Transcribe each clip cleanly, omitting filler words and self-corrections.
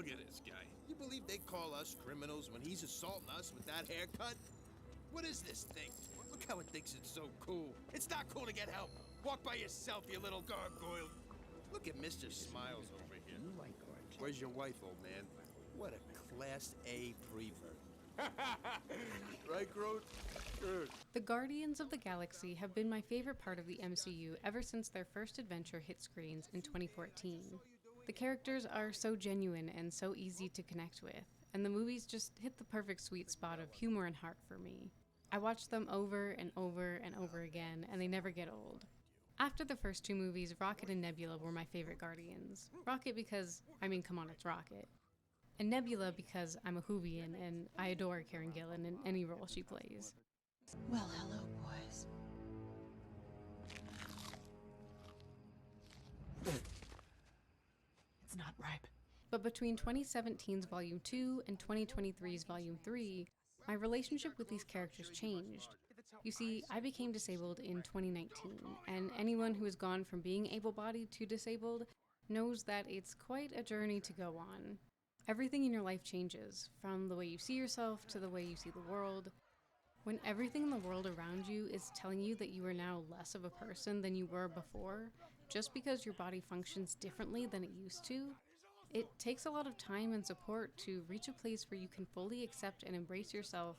Look at this guy. You believe they call us criminals when he's assaulting us with that haircut? What is this thing? Look how it thinks it's so cool. It's not cool to get help. Walk by yourself, you little gargoyle. Look at Mr. Smiles over here. Where's your wife, old man? What a Class A prevert. Right, Groot? Good. The Guardians of the Galaxy have been my favorite part of the MCU ever since their first adventure hit screens in 2014. The characters are so genuine and so easy to connect with, and the movies just hit the perfect sweet spot of humor and heart for me. I watch them over and over and over again, and they never get old. After the first two movies, Rocket and Nebula were my favorite Guardians. Rocket because, I mean, come on, it's Rocket. And Nebula because I'm a Whovian and I adore Karen Gillan in any role she plays. Well, hello, boys. It's not ripe. But between 2017's Volume 2 and 2023's Volume 3, my relationship with these characters changed. You see, I became disabled in 2019, and anyone who has gone from being able-bodied to disabled knows that it's quite a journey to go on. Everything in your life changes, from the way you see yourself to the way you see the world. When everything in the world around you is telling you that you are now less of a person than you were before, just because your body functions differently than it used to, it takes a lot of time and support to reach a place where you can fully accept and embrace yourself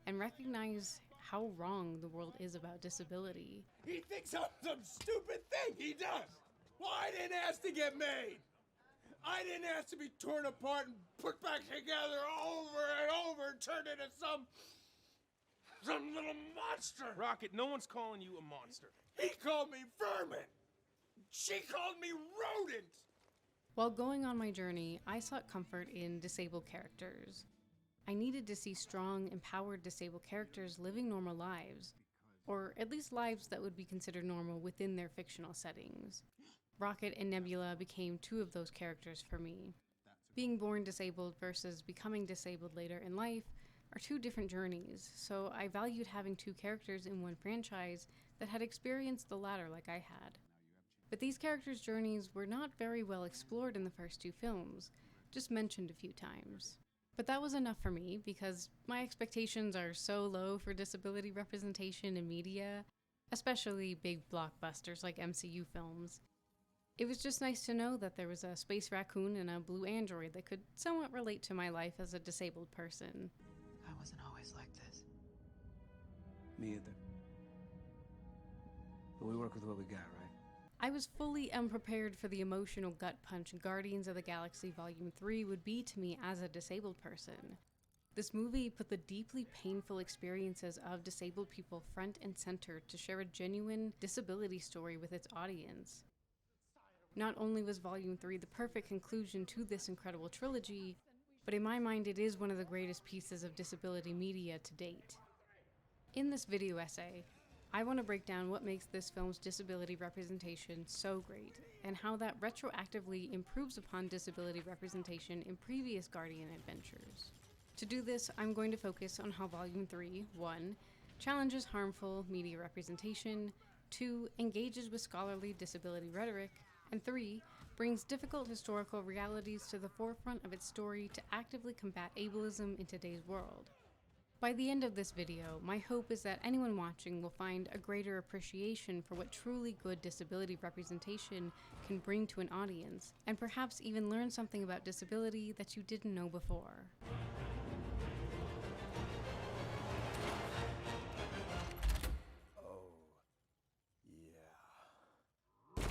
and recognize how wrong the world is about disability. He thinks I'm some stupid thing, he does! Well, I didn't ask to get made! I didn't ask to be torn apart and put back together over and over and turned into some little monster! Rocket, no one's calling you a monster. He called me vermin! She called me rodent! While going on my journey, I sought comfort in disabled characters. I needed to see strong, empowered disabled characters living normal lives, or at least lives that would be considered normal within their fictional settings. Rocket and Nebula became two of those characters for me. Being born disabled versus becoming disabled later in life are two different journeys, so I valued having two characters in one franchise that had experienced the latter like I had. But these characters' journeys were not very well explored in the first two films, just mentioned a few times. But that was enough for me, because my expectations are so low for disability representation in media, especially big blockbusters like MCU films. It was just nice to know that there was a space raccoon and a blue android that could somewhat relate to my life as a disabled person. I wasn't always like this. Me either. But we work with what we got, right? I was fully unprepared for the emotional gut punch Guardians of the Galaxy Volume 3 would be to me as a disabled person. This movie put the deeply painful experiences of disabled people front and center to share a genuine disability story with its audience. Not only was Volume 3 the perfect conclusion to this incredible trilogy, but in my mind it is one of the greatest pieces of disability media to date. In this video essay, I want to break down what makes this film's disability representation so great, and how that retroactively improves upon disability representation in previous Guardian adventures. To do this, I'm going to focus on how Volume 3, 1, challenges harmful media representation, 2, engages with scholarly disability rhetoric, and 3, brings difficult historical realities to the forefront of its story to actively combat ableism in today's world. By the end of this video, my hope is that anyone watching will find a greater appreciation for what truly good disability representation can bring to an audience, and perhaps even learn something about disability that you didn't know before. Oh, yeah.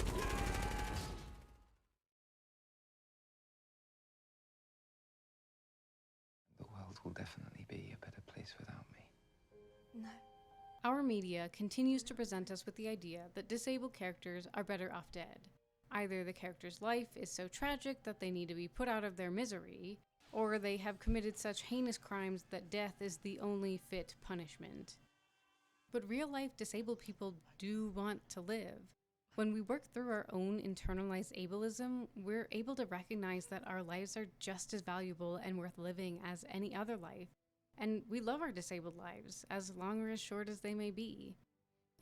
The world will definitely be a better place without me. No. Our media continues to present us with the idea that disabled characters are better off dead. Either the character's life is so tragic that they need to be put out of their misery, or they have committed such heinous crimes that death is the only fit punishment. But real-life disabled people do want to live. When we work through our own internalized ableism, we're able to recognize that our lives are just as valuable and worth living as any other life. And we love our disabled lives, as long or as short as they may be.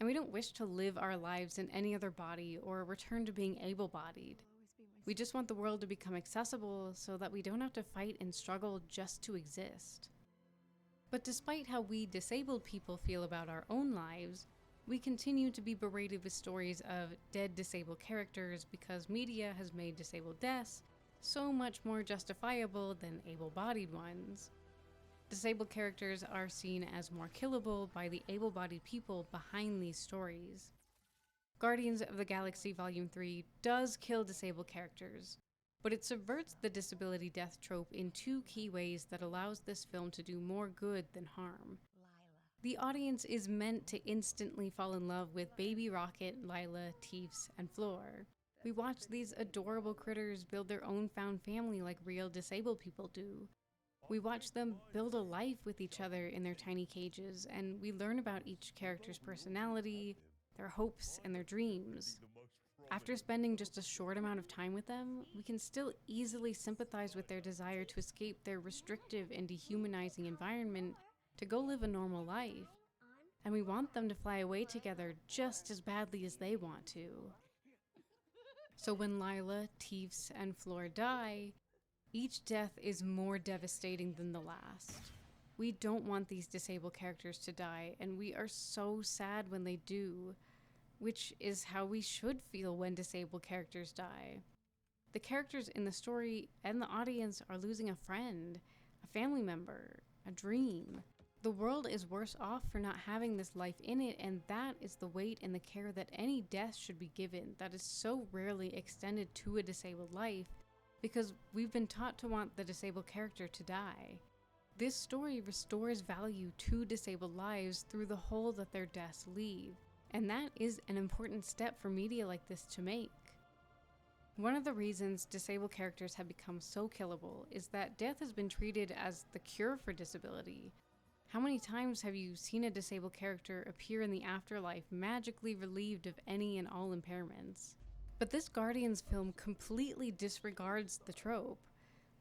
And we don't wish to live our lives in any other body or return to being able-bodied. We just want the world to become accessible so that we don't have to fight and struggle just to exist. But despite how we disabled people feel about our own lives, we continue to be berated with stories of dead disabled characters because media has made disabled deaths so much more justifiable than able-bodied ones. Disabled characters are seen as more killable by the able-bodied people behind these stories. Guardians of the Galaxy Volume 3 does kill disabled characters, but it subverts the disability death trope in two key ways that allows this film to do more good than harm. The audience is meant to instantly fall in love with Baby Rocket, Lila, Teefs, and Floor. We watch these adorable critters build their own found family like real disabled people do. We watch them build a life with each other in their tiny cages, and we learn about each character's personality, their hopes, and their dreams. After spending just a short amount of time with them, we can still easily sympathize with their desire to escape their restrictive and dehumanizing environment to go live a normal life. And we want them to fly away together just as badly as they want to. So when Lila, Teefs, and Floor die, each death is more devastating than the last. We don't want these disabled characters to die, and we are so sad when they do, which is how we should feel when disabled characters die. The characters in the story and the audience are losing a friend, a family member, a dream. The world is worse off for not having this life in it, and that is the weight and the care that any death should be given that is so rarely extended to a disabled life, because we've been taught to want the disabled character to die. This story restores value to disabled lives through the hole that their deaths leave, and that is an important step for media like this to make. One of the reasons disabled characters have become so killable is that death has been treated as the cure for disability. How many times have you seen a disabled character appear in the afterlife magically relieved of any and all impairments? But this Guardians film completely disregards the trope.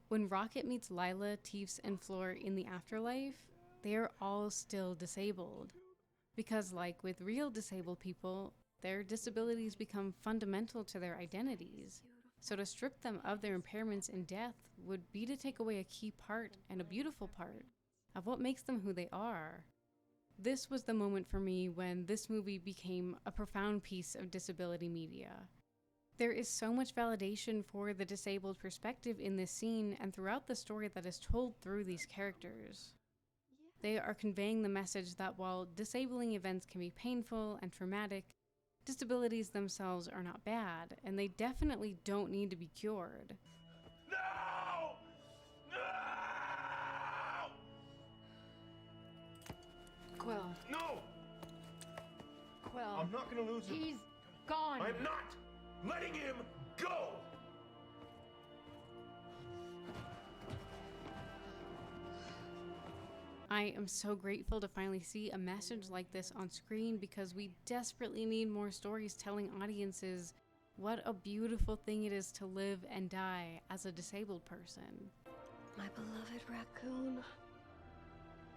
When Rocket meets Lila, Teefs, and Floor in the afterlife, they are all still disabled. Because like with real disabled people, their disabilities become fundamental to their identities. So to strip them of their impairments in death would be to take away a key part, and a beautiful part, of what makes them who they are. This was the moment for me when this movie became a profound piece of disability media. There is so much validation for the disabled perspective in this scene and throughout the story that is told through these characters. They are conveying the message that while disabling events can be painful and traumatic, disabilities themselves are not bad, and they definitely don't need to be cured. No! No! Quill. No! Quill. I'm not gonna lose him. He's gone. I'm not letting him go! I am so grateful to finally see a message like this on screen because we desperately need more stories telling audiences what a beautiful thing it is to live and die as a disabled person. My beloved Raccoon.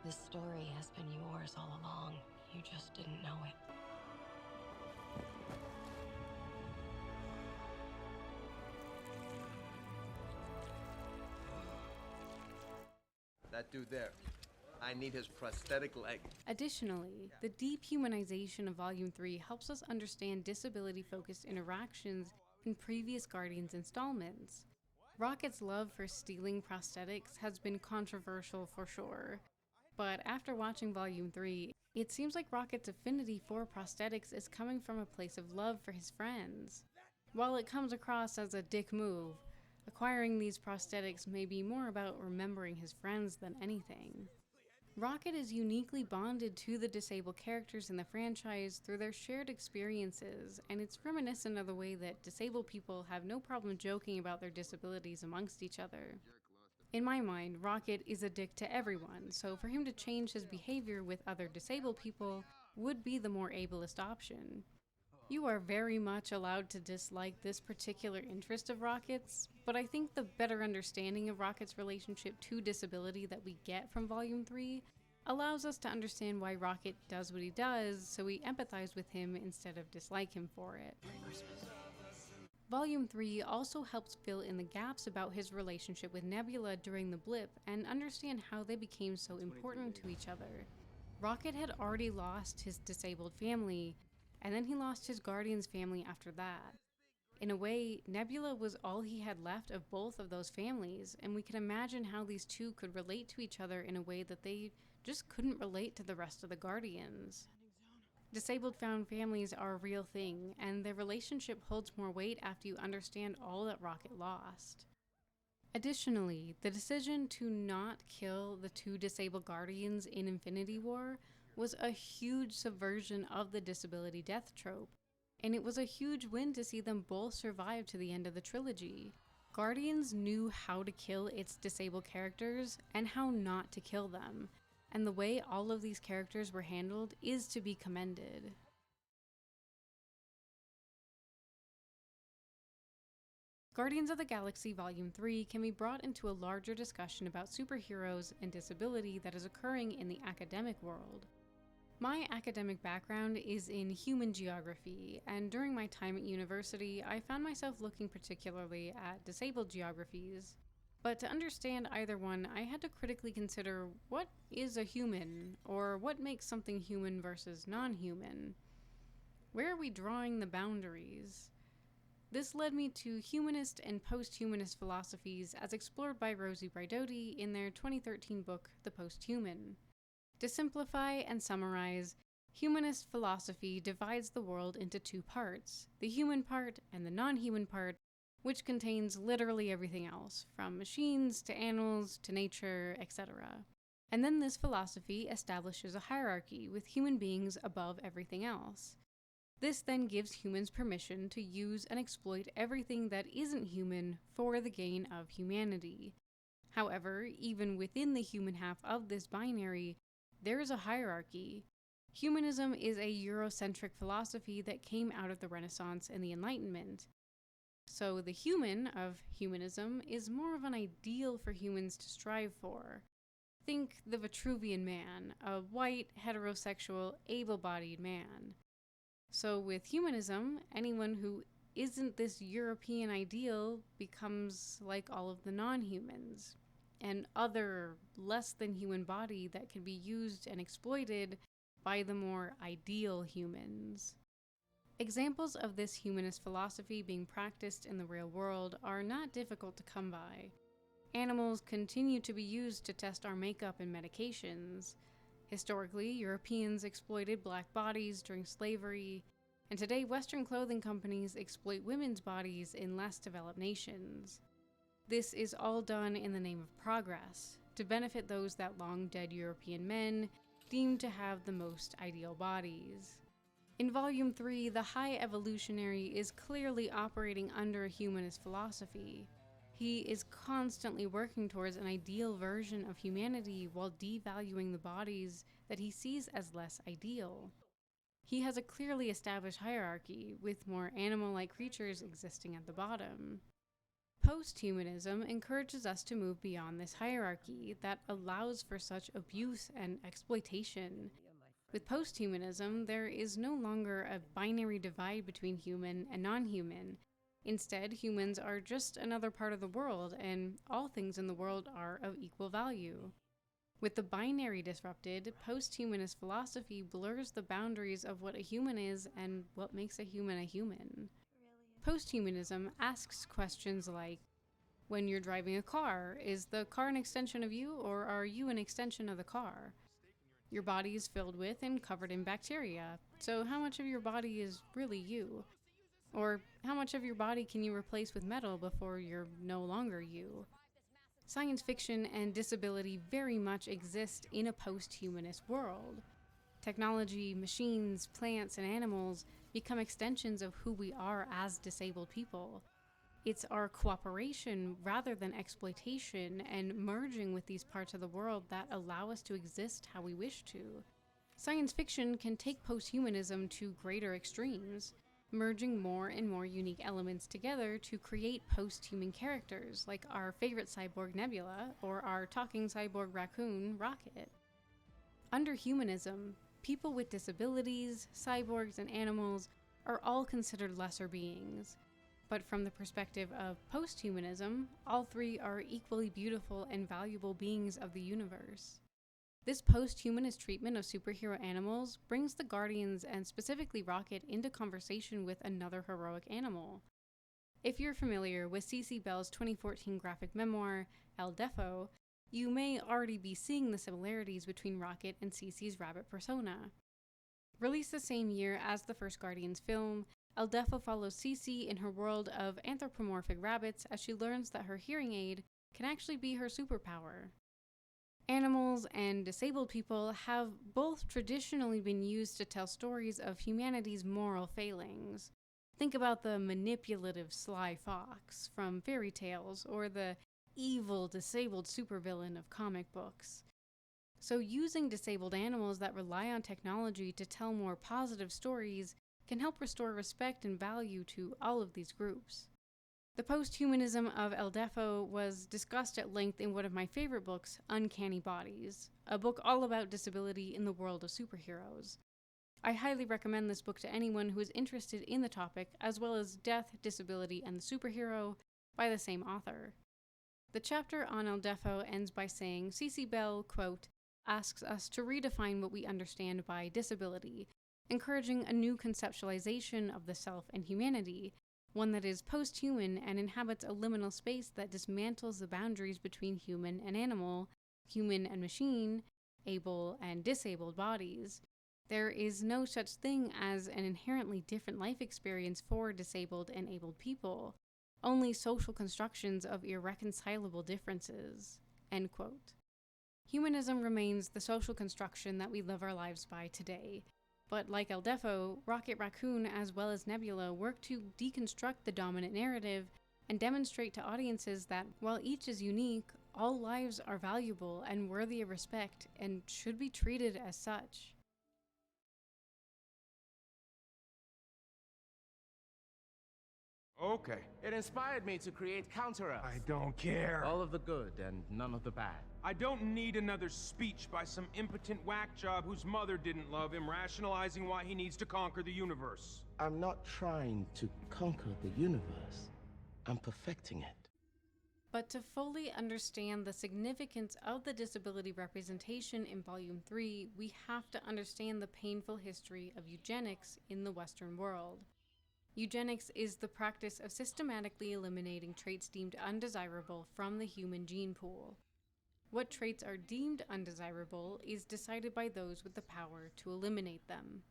This story has been yours all along. You just didn't know it. That dude there. I need his prosthetic leg. Additionally, the deep humanization of Volume 3 helps us understand disability-focused interactions in previous Guardians installments. Rocket's love for stealing prosthetics has been controversial for sure, but after watching Volume 3, it seems like Rocket's affinity for prosthetics is coming from a place of love for his friends. While it comes across as a dick move, acquiring these prosthetics may be more about remembering his friends than anything. Rocket is uniquely bonded to the disabled characters in the franchise through their shared experiences, and it's reminiscent of the way that disabled people have no problem joking about their disabilities amongst each other. In my mind, Rocket is a dick to everyone, so for him to change his behavior with other disabled people would be the more ableist option. You are very much allowed to dislike this particular interest of Rocket's, but I think the better understanding of Rocket's relationship to disability that we get from Volume 3 allows us to understand why Rocket does what he does, so we empathize with him instead of dislike him for it. Volume 3 also helps fill in the gaps about his relationship with Nebula during the blip and understand how they became so important to each other. Rocket had already lost his disabled family, and then he lost his Guardian's family after that. In a way, Nebula was all he had left of both of those families, and we can imagine how these two could relate to each other in a way that they just couldn't relate to the rest of the Guardians. Disabled found families are a real thing, and their relationship holds more weight after you understand all that Rocket lost. Additionally, the decision to not kill the two disabled Guardians in Infinity War was a huge subversion of the disability death trope, and it was a huge win to see them both survive to the end of the trilogy. Guardians knew how to kill its disabled characters and how not to kill them, and the way all of these characters were handled is to be commended. Guardians of the Galaxy Volume 3 can be brought into a larger discussion about superheroes and disability that is occurring in the academic world. My academic background is in human geography, and during my time at university, I found myself looking particularly at disabled geographies. But to understand either one, I had to critically consider what is a human, or what makes something human versus non-human. Where are we drawing the boundaries? This led me to humanist and post-humanist philosophies as explored by Rosie Braidotti in their 2013 book, The Post-Human. To simplify and summarize, humanist philosophy divides the world into two parts, the human part and the non-human part, which contains literally everything else, from machines to animals to nature, etc. And then this philosophy establishes a hierarchy with human beings above everything else. This then gives humans permission to use and exploit everything that isn't human for the gain of humanity. However, even within the human half of this binary, there is a hierarchy. Humanism is a Eurocentric philosophy that came out of the Renaissance and the Enlightenment. So the human of humanism is more of an ideal for humans to strive for. Think the Vitruvian Man, a white, heterosexual, able-bodied man. So with humanism, anyone who isn't this European ideal becomes like all of the non-humans, an other, less than human body that can be used and exploited by the more ideal humans. Examples of this humanist philosophy being practiced in the real world are not difficult to come by. Animals continue to be used to test our makeup and medications. Historically, Europeans exploited black bodies during slavery, and today Western clothing companies exploit women's bodies in less developed nations. This is all done in the name of progress, to benefit those that long-dead European men deemed to have the most ideal bodies. In Volume 3, the High Evolutionary is clearly operating under a humanist philosophy. He is constantly working towards an ideal version of humanity while devaluing the bodies that he sees as less ideal. He has a clearly established hierarchy, with more animal-like creatures existing at the bottom. Post-humanism encourages us to move beyond this hierarchy that allows for such abuse and exploitation. With post-humanism, there is no longer a binary divide between human and non-human. Instead, humans are just another part of the world, and all things in the world are of equal value. With the binary disrupted, post-humanist philosophy blurs the boundaries of what a human is and what makes a human a human. Post-humanism asks questions like, when you're driving a car, is the car an extension of you, or are you an extension of the car? Your body is filled with and covered in bacteria, so how much of your body is really you? Or how much of your body can you replace with metal before you're no longer you? Science fiction and disability very much exist in a post-humanist world. Technology, machines, plants, and animals become extensions of who we are as disabled people. It's our cooperation rather than exploitation and merging with these parts of the world that allow us to exist how we wish to. Science fiction can take post-humanism to greater extremes, merging more and more unique elements together to create post-human characters like our favorite cyborg Nebula or our talking cyborg Raccoon Rocket. Under humanism, people with disabilities, cyborgs, and animals are all considered lesser beings. But from the perspective of posthumanism, all three are equally beautiful and valuable beings of the universe. This posthumanist treatment of superhero animals brings the Guardians, and specifically Rocket, into conversation with another heroic animal. If you're familiar with C.C. Bell's 2014 graphic memoir, El Defo, you may already be seeing the similarities between Rocket and C.C.'s rabbit persona. Released the same year as the first Guardians film, El Defo follows C.C. in her world of anthropomorphic rabbits as she learns that her hearing aid can actually be her superpower. Animals and disabled people have both traditionally been used to tell stories of humanity's moral failings. Think about the manipulative sly fox from fairy tales, or the evil disabled supervillain of comic books. So using disabled animals that rely on technology to tell more positive stories can help restore respect and value to all of these groups. The posthumanism of El Defo was discussed at length in one of my favorite books, Uncanny Bodies, a book all about disability in the world of superheroes. I highly recommend this book to anyone who is interested in the topic, as well as death, disability, and the superhero, by the same author. The chapter on El Defo ends by saying C.C. Bell, quote, asks us to redefine what we understand by disability, encouraging a new conceptualization of the self and humanity, one that is post-human and inhabits a liminal space that dismantles the boundaries between human and animal, human and machine, able and disabled bodies. There is no such thing as an inherently different life experience for disabled and abled people, only social constructions of irreconcilable differences, end quote. Humanism remains the social construction that we live our lives by today. But like El Defo, Rocket Raccoon as well as Nebula work to deconstruct the dominant narrative and demonstrate to audiences that while each is unique, all lives are valuable and worthy of respect and should be treated as such. Okay. It inspired me to create Counter-Earth. I don't care. All of the good and none of the bad. I don't need another speech by some impotent whack job whose mother didn't love him, rationalizing why he needs to conquer the universe. I'm not trying to conquer the universe. I'm perfecting it. But to fully understand the significance of the disability representation in Volume 3, we have to understand the painful history of eugenics in the Western world. Eugenics is the practice of systematically eliminating traits deemed undesirable from the human gene pool. What traits are deemed undesirable is decided by those with the power to eliminate them.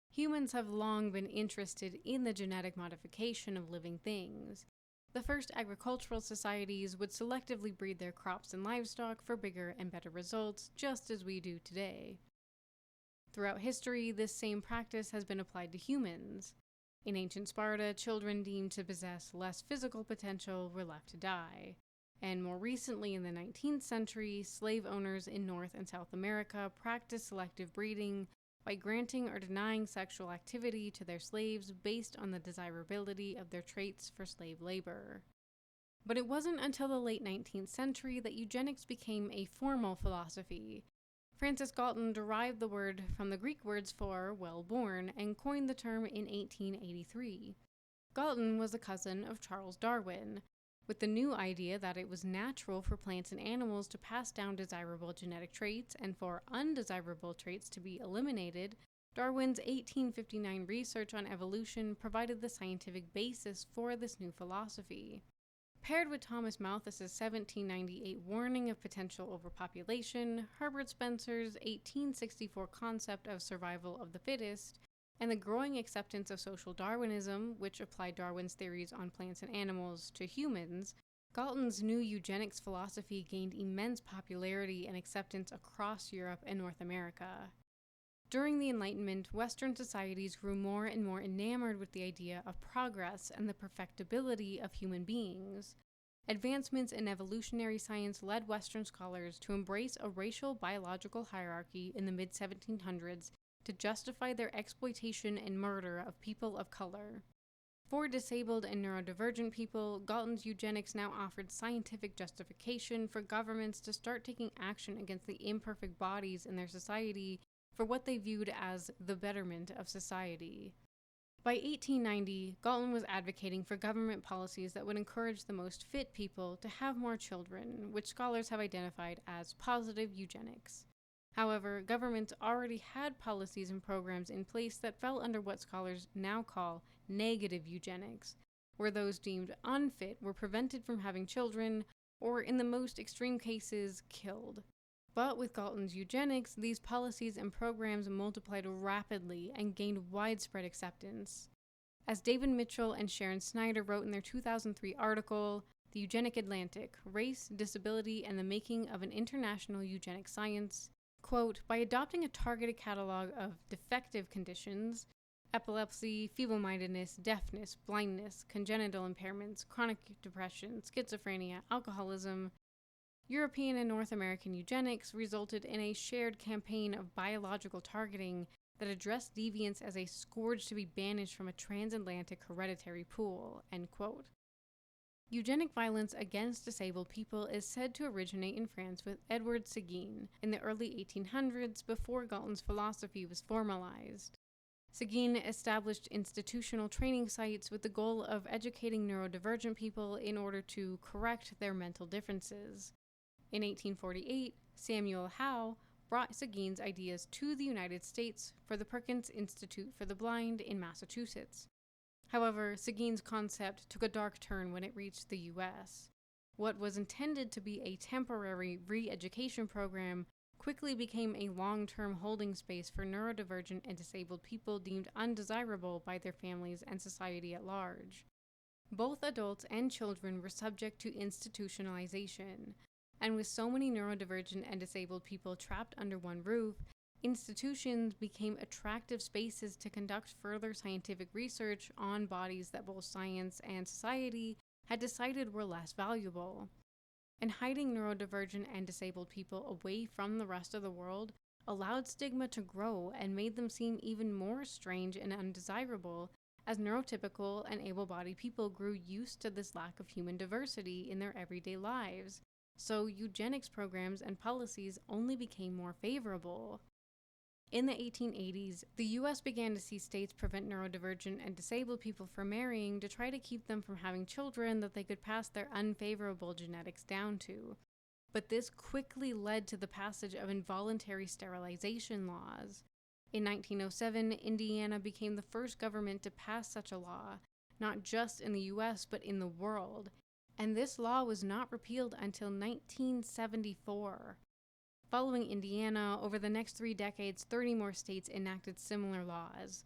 Humans have long been interested in the genetic modification of living things. The first agricultural societies would selectively breed their crops and livestock for bigger and better results, just as we do today. Throughout history, this same practice has been applied to humans. In ancient Sparta, children deemed to possess less physical potential were left to die. And more recently in the 19th century, slave owners in North and South America practiced selective breeding by granting or denying sexual activity to their slaves based on the desirability of their traits for slave labor. But it wasn't until the late 19th century that eugenics became a formal philosophy. Francis Galton derived the word from the Greek words for well-born and coined the term in 1883. Galton was a cousin of Charles Darwin, with the new idea that it was natural for plants and animals to pass down desirable genetic traits and for undesirable traits to be eliminated. Darwin's 1859 research on evolution provided the scientific basis for this new philosophy. Paired with Thomas Malthus's 1798 warning of potential overpopulation, Herbert Spencer's 1864 concept of survival of the fittest, and the growing acceptance of social Darwinism, which applied Darwin's theories on plants and animals to humans, Galton's new eugenics philosophy gained immense popularity and acceptance across Europe and North America. During the Enlightenment, Western societies grew more and more enamored with the idea of progress and the perfectibility of human beings. Advancements in evolutionary science led Western scholars to embrace a racial biological hierarchy in the mid-1700s to justify their exploitation and murder of people of color. For disabled and neurodivergent people, Galton's eugenics now offered scientific justification for governments to start taking action against the imperfect bodies in their society for what they viewed as the betterment of society. By 1890, Galton was advocating for government policies that would encourage the most fit people to have more children, which scholars have identified as positive eugenics. However, governments already had policies and programs in place that fell under what scholars now call negative eugenics, where those deemed unfit were prevented from having children, or in the most extreme cases, killed. But with Galton's eugenics, these policies and programs multiplied rapidly and gained widespread acceptance. As David Mitchell and Sharon Snyder wrote in their 2003 article, The Eugenic Atlantic, Race, Disability, and the Making of an International Eugenic Science, quote, by adopting a targeted catalog of defective conditions, epilepsy, feeble-mindedness, deafness, blindness, congenital impairments, chronic depression, schizophrenia, alcoholism, European and North American eugenics resulted in a shared campaign of biological targeting that addressed deviance as a scourge to be banished from a transatlantic hereditary pool, end quote. Eugenic violence against disabled people is said to originate in France with Edward Seguin in the early 1800s before Galton's philosophy was formalized. Seguin established institutional training sites with the goal of educating neurodivergent people in order to correct their mental differences. In 1848, Samuel Howe brought Seguin's ideas to the United States for the Perkins Institute for the Blind in Massachusetts. However, Seguin's concept took a dark turn when it reached the U.S. What was intended to be a temporary re-education program quickly became a long-term holding space for neurodivergent and disabled people deemed undesirable by their families and society at large. Both adults and children were subject to institutionalization, and with so many neurodivergent and disabled people trapped under one roof, institutions became attractive spaces to conduct further scientific research on bodies that both science and society had decided were less valuable. And hiding neurodivergent and disabled people away from the rest of the world allowed stigma to grow and made them seem even more strange and undesirable as neurotypical and able-bodied people grew used to this lack of human diversity in their everyday lives. So eugenics programs and policies only became more favorable. In the 1880s, the U.S. began to see states prevent neurodivergent and disabled people from marrying to try to keep them from having children that they could pass their unfavorable genetics down to. But this quickly led to the passage of involuntary sterilization laws. In 1907, Indiana became the first government to pass such a law, not just in the U.S. but in the world. And this law was not repealed until 1974. Following Indiana, over the next 3 decades, 30 more states enacted similar laws.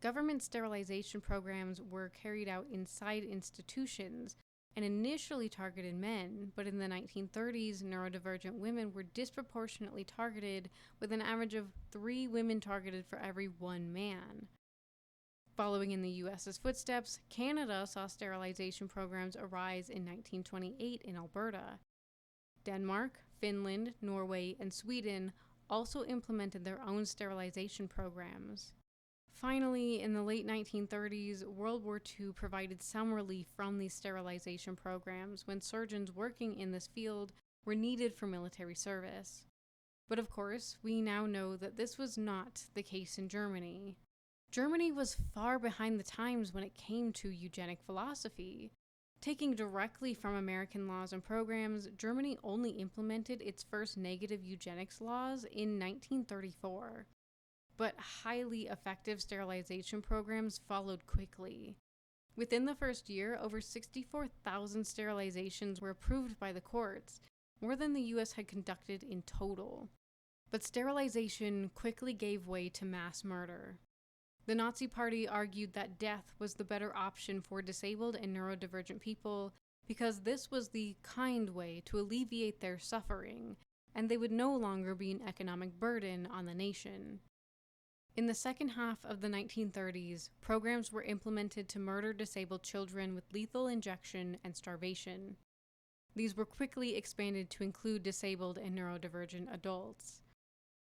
Government sterilization programs were carried out inside institutions and initially targeted men, but in the 1930s, neurodivergent women were disproportionately targeted, with an average of 3 women targeted for every 1 man. Following in the U.S.'s footsteps, Canada saw sterilization programs arise in 1928 in Alberta. Denmark, Finland, Norway, and Sweden also implemented their own sterilization programs. Finally, in the late 1930s, World War II provided some relief from these sterilization programs when surgeons working in this field were needed for military service. But of course, we now know that this was not the case in Germany. Germany was far behind the times when it came to eugenic philosophy. Taking directly from American laws and programs, Germany only implemented its first negative eugenics laws in 1934. But highly effective sterilization programs followed quickly. Within the first year, over 64,000 sterilizations were approved by the courts, more than the U.S. had conducted in total. But sterilization quickly gave way to mass murder. The Nazi Party argued that death was the better option for disabled and neurodivergent people because this was the kind way to alleviate their suffering, and they would no longer be an economic burden on the nation. In the second half of the 1930s, programs were implemented to murder disabled children with lethal injection and starvation. These were quickly expanded to include disabled and neurodivergent adults.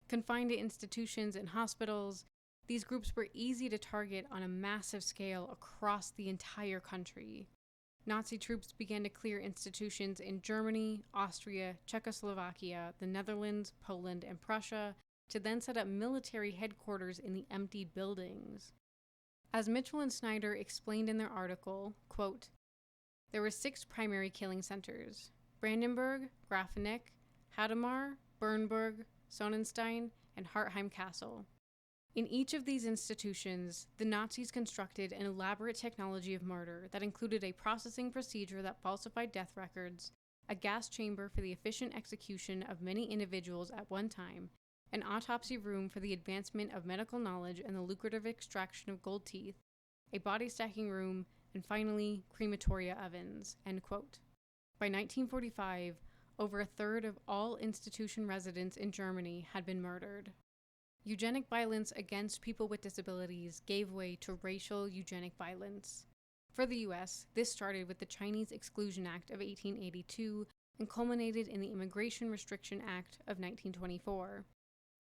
Confined to institutions and hospitals, these groups were easy to target on a massive scale across the entire country. Nazi troops began to clear institutions in Germany, Austria, Czechoslovakia, the Netherlands, Poland, and Prussia, to then set up military headquarters in the empty buildings. As Mitchell and Snyder explained in their article, quote, "There were 6 primary killing centers: Brandenburg, Grafeneck, Hadamar, Bernburg, Sonnenstein, and Hartheim Castle. In each of these institutions, the Nazis constructed an elaborate technology of murder that included a processing procedure that falsified death records, a gas chamber for the efficient execution of many individuals at one time, an autopsy room for the advancement of medical knowledge and the lucrative extraction of gold teeth, a body stacking room, and finally, crematoria ovens," end quote. By 1945, over a third of all institution residents in Germany had been murdered. Eugenic violence against people with disabilities gave way to racial eugenic violence. For the US, this started with the Chinese Exclusion Act of 1882 and culminated in the Immigration Restriction Act of 1924.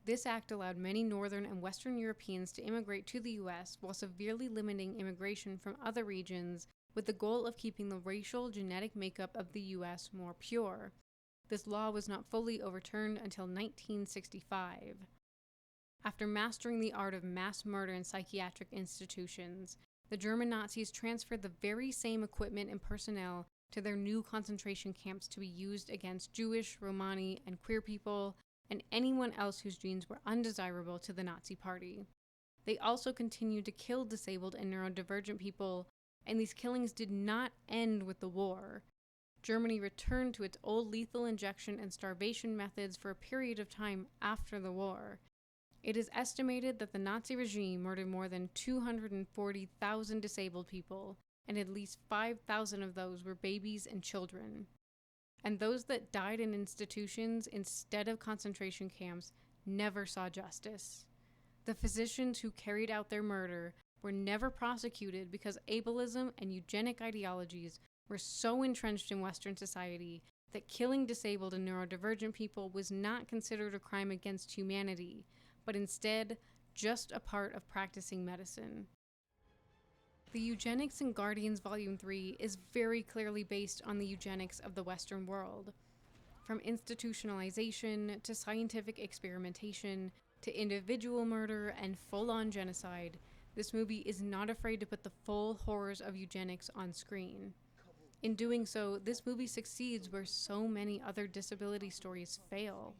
This act allowed many Northern and Western Europeans to immigrate to the US while severely limiting immigration from other regions with the goal of keeping the racial genetic makeup of the US more pure. This law was not fully overturned until 1965. After mastering the art of mass murder in psychiatric institutions, the German Nazis transferred the very same equipment and personnel to their new concentration camps to be used against Jewish, Romani, and queer people, and anyone else whose genes were undesirable to the Nazi Party. They also continued to kill disabled and neurodivergent people, and these killings did not end with the war. Germany returned to its old lethal injection and starvation methods for a period of time after the war. It is estimated that the Nazi regime murdered more than 240,000 disabled people, and at least 5,000 of those were babies and children. And those that died in institutions instead of concentration camps never saw justice. The physicians who carried out their murder were never prosecuted because ableism and eugenic ideologies were so entrenched in Western society that killing disabled and neurodivergent people was not considered a crime against humanity, but instead just a part of practicing medicine. The Eugenics in Guardians Volume 3 is very clearly based on the eugenics of the Western world. From institutionalization to scientific experimentation to individual murder and full-on genocide, this movie is not afraid to put the full horrors of eugenics on screen. In doing so, this movie succeeds where so many other disability stories fail.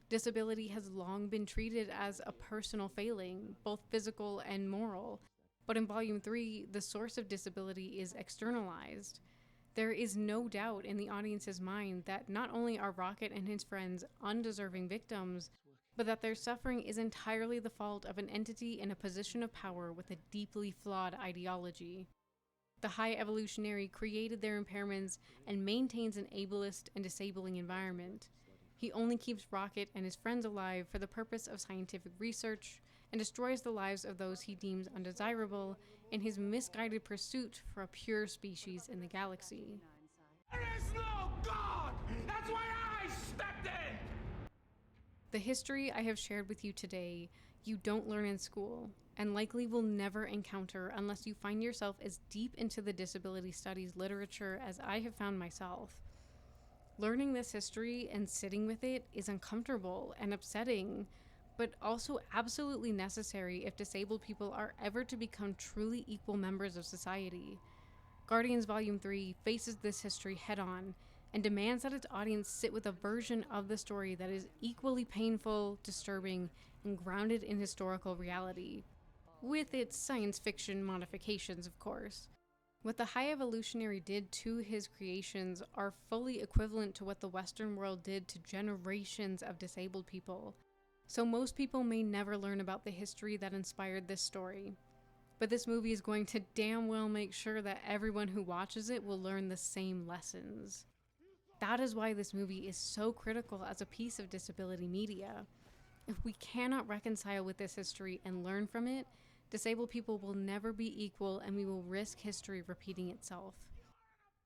Disability has long been treated as a personal failing, both physical and moral, but in Volume 3, the source of disability is externalized. There is no doubt in the audience's mind that not only are Rocket and his friends undeserving victims, but that their suffering is entirely the fault of an entity in a position of power with a deeply flawed ideology. The High Evolutionary created their impairments and maintains an ableist and disabling environment. He only keeps Rocket and his friends alive for the purpose of scientific research and destroys the lives of those he deems undesirable in his misguided pursuit for a pure species in the galaxy. There is no God! That's why I stepped in! The history I have shared with you today, you don't learn in school, and likely will never encounter unless you find yourself as deep into the disability studies literature as I have found myself. Learning this history and sitting with it is uncomfortable and upsetting, but also absolutely necessary if disabled people are ever to become truly equal members of society. Guardians Volume 3 faces this history head-on and demands that its audience sit with a version of the story that is equally painful, disturbing, and grounded in historical reality. With its science fiction modifications, of course. What the High Evolutionary did to his creations are fully equivalent to what the Western world did to generations of disabled people. So most people may never learn about the history that inspired this story. But this movie is going to damn well make sure that everyone who watches it will learn the same lessons. That is why this movie is so critical as a piece of disability media. If we cannot reconcile with this history and learn from it, disabled people will never be equal and we will risk history repeating itself.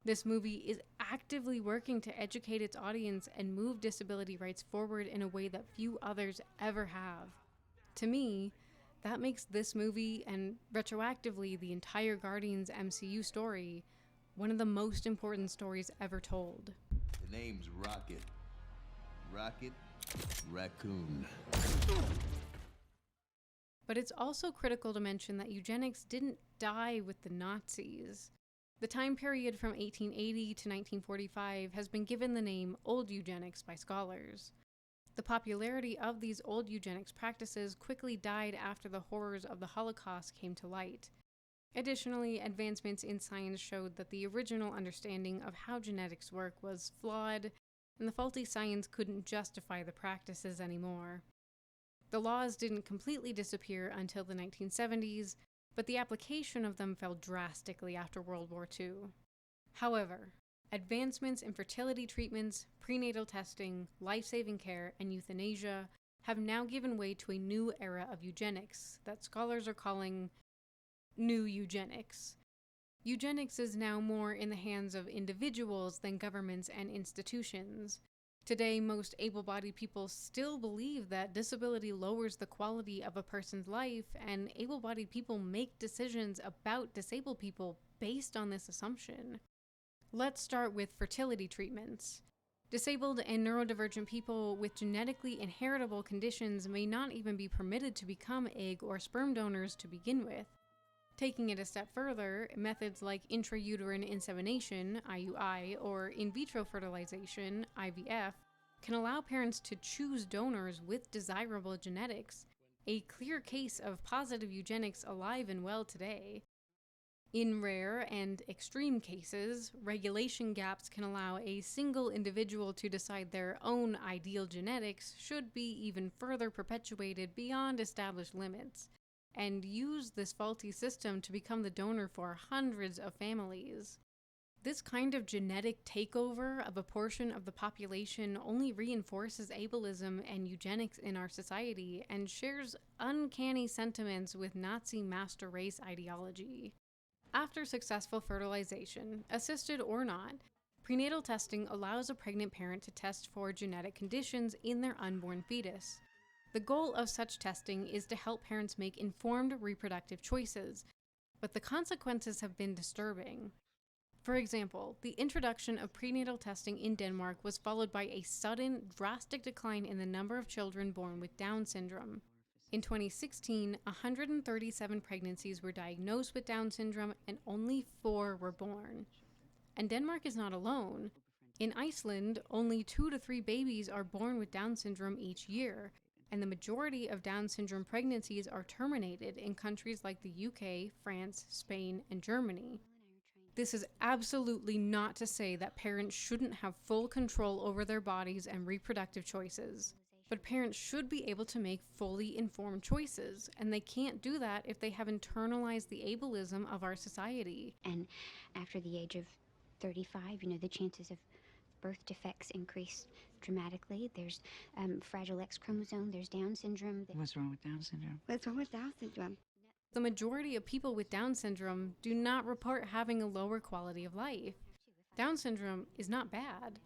This movie is actively working to educate its audience and move disability rights forward in a way that few others ever have. To me, that makes this movie, and retroactively the entire Guardians MCU story, one of the most important stories ever told. The name's Rocket. Rocket, Raccoon. But it's also critical to mention that eugenics didn't die with the Nazis. The time period from 1880 to 1945 has been given the name Old Eugenics by scholars. The popularity of these old eugenics practices quickly died after the horrors of the Holocaust came to light. Additionally, advancements in science showed that the original understanding of how genetics work was flawed, and the faulty science couldn't justify the practices anymore. The laws didn't completely disappear until the 1970s, but the application of them fell drastically after World War II. However, advancements in fertility treatments, prenatal testing, life-saving care, and euthanasia have now given way to a new era of eugenics that scholars are calling New Eugenics. Eugenics is now more in the hands of individuals than governments and institutions. Today, most able-bodied people still believe that disability lowers the quality of a person's life, and able-bodied people make decisions about disabled people based on this assumption. Let's start with fertility treatments. Disabled and neurodivergent people with genetically inheritable conditions may not even be permitted to become egg or sperm donors to begin with. Taking it a step further, methods like intrauterine insemination, IUI, or in vitro fertilization, IVF, can allow parents to choose donors with desirable genetics, a clear case of positive eugenics alive and well today. In rare and extreme cases, regulation gaps can allow a single individual to decide their own ideal genetics should be even further perpetuated beyond established limits, and use this faulty system to become the donor for hundreds of families. This kind of genetic takeover of a portion of the population only reinforces ableism and eugenics in our society and shares uncanny sentiments with Nazi master race ideology. After successful fertilization, assisted or not, prenatal testing allows a pregnant parent to test for genetic conditions in their unborn fetus. The goal of such testing is to help parents make informed reproductive choices, but the consequences have been disturbing. For example, the introduction of prenatal testing in Denmark was followed by a sudden, drastic decline in the number of children born with Down syndrome. In 2016, 137 pregnancies were diagnosed with Down syndrome and only 4 were born. And Denmark is not alone. In Iceland, only 2 to 3 babies are born with Down syndrome each year, and the majority of Down syndrome pregnancies are terminated in countries like the UK, France, Spain, and Germany. This is absolutely not to say that parents shouldn't have full control over their bodies and reproductive choices, but parents should be able to make fully informed choices, and they can't do that if they have internalized the ableism of our society. And after the age of 35, the chances of birth defects increase dramatically. There's fragile X chromosome, there's Down syndrome. What's wrong with Down syndrome? What's wrong with Down syndrome? The majority of people with Down syndrome do not report having a lower quality of life. Down syndrome is not bad.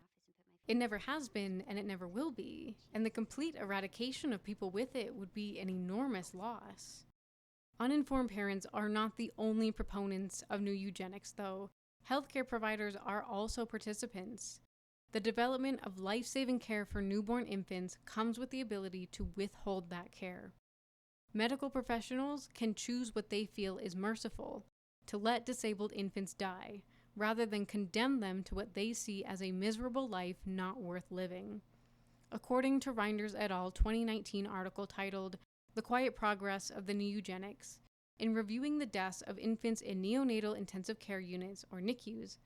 It never has been, and it never will be, and the complete eradication of people with it would be an enormous loss. Uninformed parents are not the only proponents of new eugenics, though. Healthcare providers are also participants. The development of life-saving care for newborn infants comes with the ability to withhold that care. Medical professionals can choose what they feel is merciful, to let disabled infants die, rather than condemn them to what they see as a miserable life not worth living. According to Reinders et al. 2019 article titled The Quiet Progress of the New Eugenics, in reviewing the deaths of infants in neonatal intensive care units, or NICUs,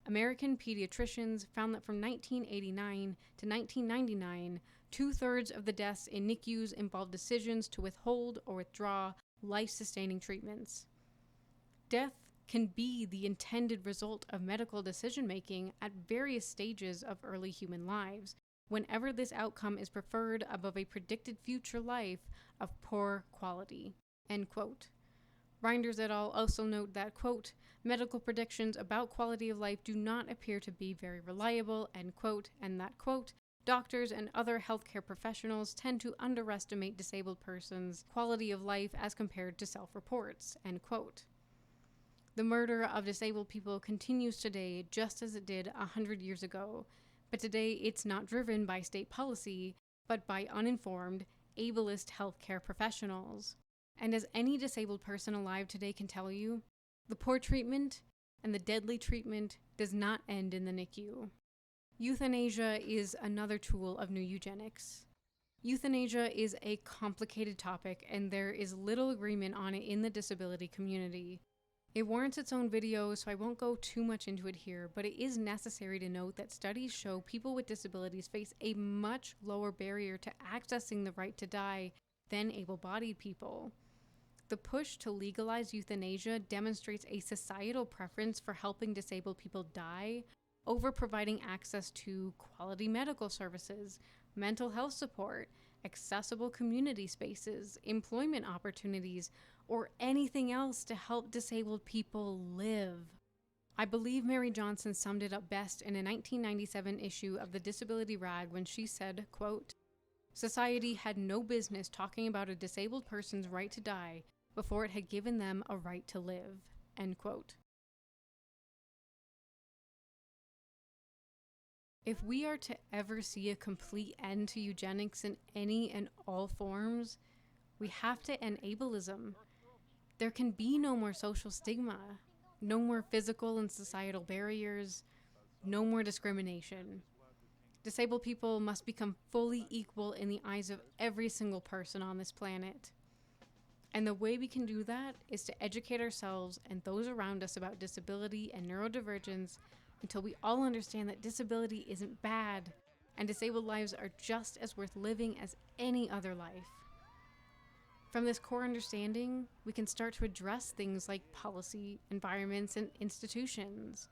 American pediatricians found that from 1989 to 1999, 2/3 of the deaths in NICUs involved decisions to withhold or withdraw life-sustaining treatments. Death can be the intended result of medical decision-making at various stages of early human lives, whenever this outcome is preferred above a predicted future life of poor quality." End quote. Reinders et al. Also note that, quote, medical predictions about quality of life do not appear to be very reliable, end quote, and that, quote, doctors and other healthcare professionals tend to underestimate disabled persons' quality of life as compared to self-reports, end quote. The murder of disabled people continues today just as it did 100 years ago, but today it's not driven by state policy, but by uninformed, ableist healthcare professionals. And as any disabled person alive today can tell you, the poor treatment and the deadly treatment does not end in the NICU. Euthanasia is another tool of new eugenics. Euthanasia is a complicated topic, and there is little agreement on it in the disability community. It warrants its own video, so I won't go too much into it here, but it is necessary to note that studies show people with disabilities face a much lower barrier to accessing the right to die than able-bodied people. The push to legalize euthanasia demonstrates a societal preference for helping disabled people die over providing access to quality medical services, mental health support, accessible community spaces, employment opportunities, or anything else to help disabled people live. I believe Mary Johnson summed it up best in a 1997 issue of the Disability Rag when she said, quote, "Society had no business talking about a disabled person's right to die before it had given them a right to live." End quote. If we are to ever see a complete end to eugenics in any and all forms, we have to end ableism. There can be no more social stigma, no more physical and societal barriers, no more discrimination. Disabled people must become fully equal in the eyes of every single person on this planet. And the way we can do that is to educate ourselves and those around us about disability and neurodivergence until we all understand that disability isn't bad and disabled lives are just as worth living as any other life. From this core understanding, we can start to address things like policy, environments, and institutions.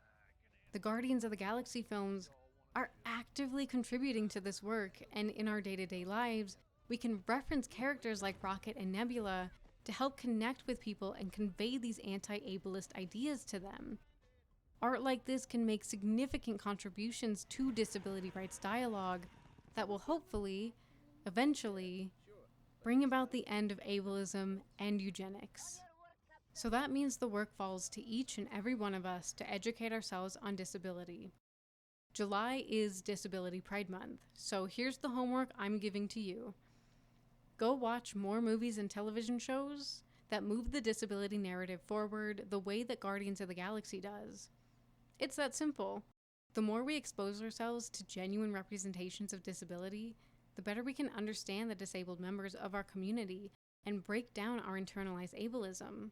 The Guardians of the Galaxy films are actively contributing to this work, and in our day-to-day lives, we can reference characters like Rocket and Nebula to help connect with people and convey these anti-ableist ideas to them. Art like this can make significant contributions to disability rights dialogue that will hopefully, eventually, bring about the end of ableism and eugenics. So that means the work falls to each and every one of us to educate ourselves on disability. July is Disability Pride Month, so here's the homework I'm giving to you. Go watch more movies and television shows that move the disability narrative forward the way that Guardians of the Galaxy does. It's that simple. The more we expose ourselves to genuine representations of disability, the better we can understand the disabled members of our community and break down our internalized ableism.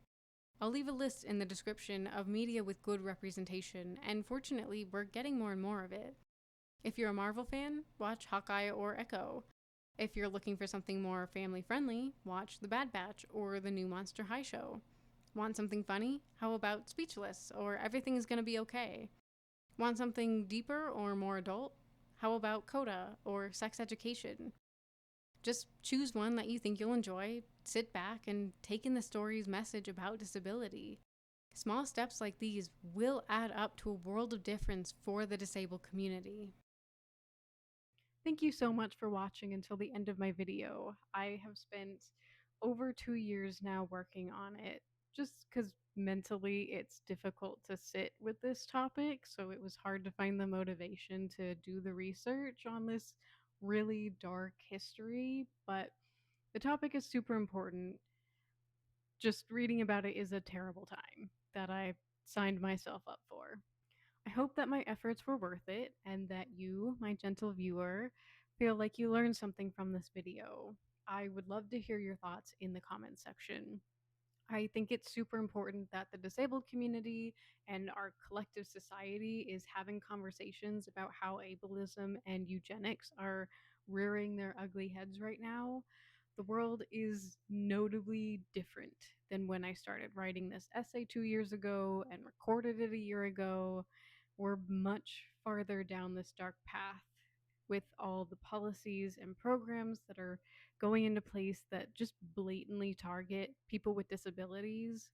I'll leave a list in the description of media with good representation, and fortunately, we're getting more and more of it. If you're a Marvel fan, watch Hawkeye or Echo. If you're looking for something more family-friendly, watch The Bad Batch or the new Monster High show. Want something funny? How about Speechless or Everything's Gonna Be Okay? Want something deeper or more adult? How about Coda or Sex Education? Just choose one that you think you'll enjoy, sit back, and take in the story's message about disability. Small steps like these will add up to a world of difference for the disabled community. Thank you so much for watching until the end of my video. I have spent over 2 years now working on it, just because mentally it's difficult to sit with this topic, so it was hard to find the motivation to do the research on this really dark history, but the topic is super important. Just reading about it is a terrible time that I signed myself up for. I hope that my efforts were worth it and that you, my gentle viewer, feel like you learned something from this video. I would love to hear your thoughts in the comments section. I think it's super important that the disabled community and our collective society is having conversations about how ableism and eugenics are rearing their ugly heads right now. The world is notably different than when I started writing this essay 2 years ago and recorded it a year ago. We're much farther down this dark path with all the policies and programs that are going into place that just blatantly target people with disabilities.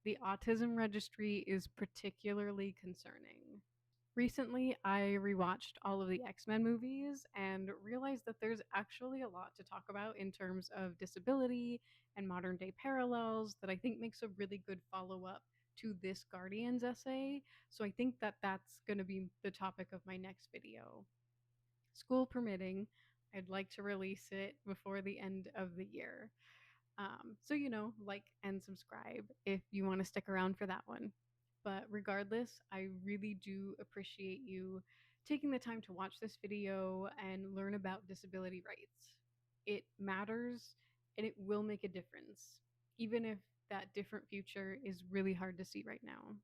The autism registry is particularly concerning. Recently, I rewatched all of the X-Men movies and realized that there's actually a lot to talk about in terms of disability and modern day parallels that I think makes a really good follow-up to this Guardians essay. So I think that that's going to be the topic of my next video. School permitting, I'd like to release it before the end of the year. So, like and subscribe if you want to stick around for that one. But regardless, I really do appreciate you taking the time to watch this video and learn about disability rights. It matters and it will make a difference, even if that different future is really hard to see right now.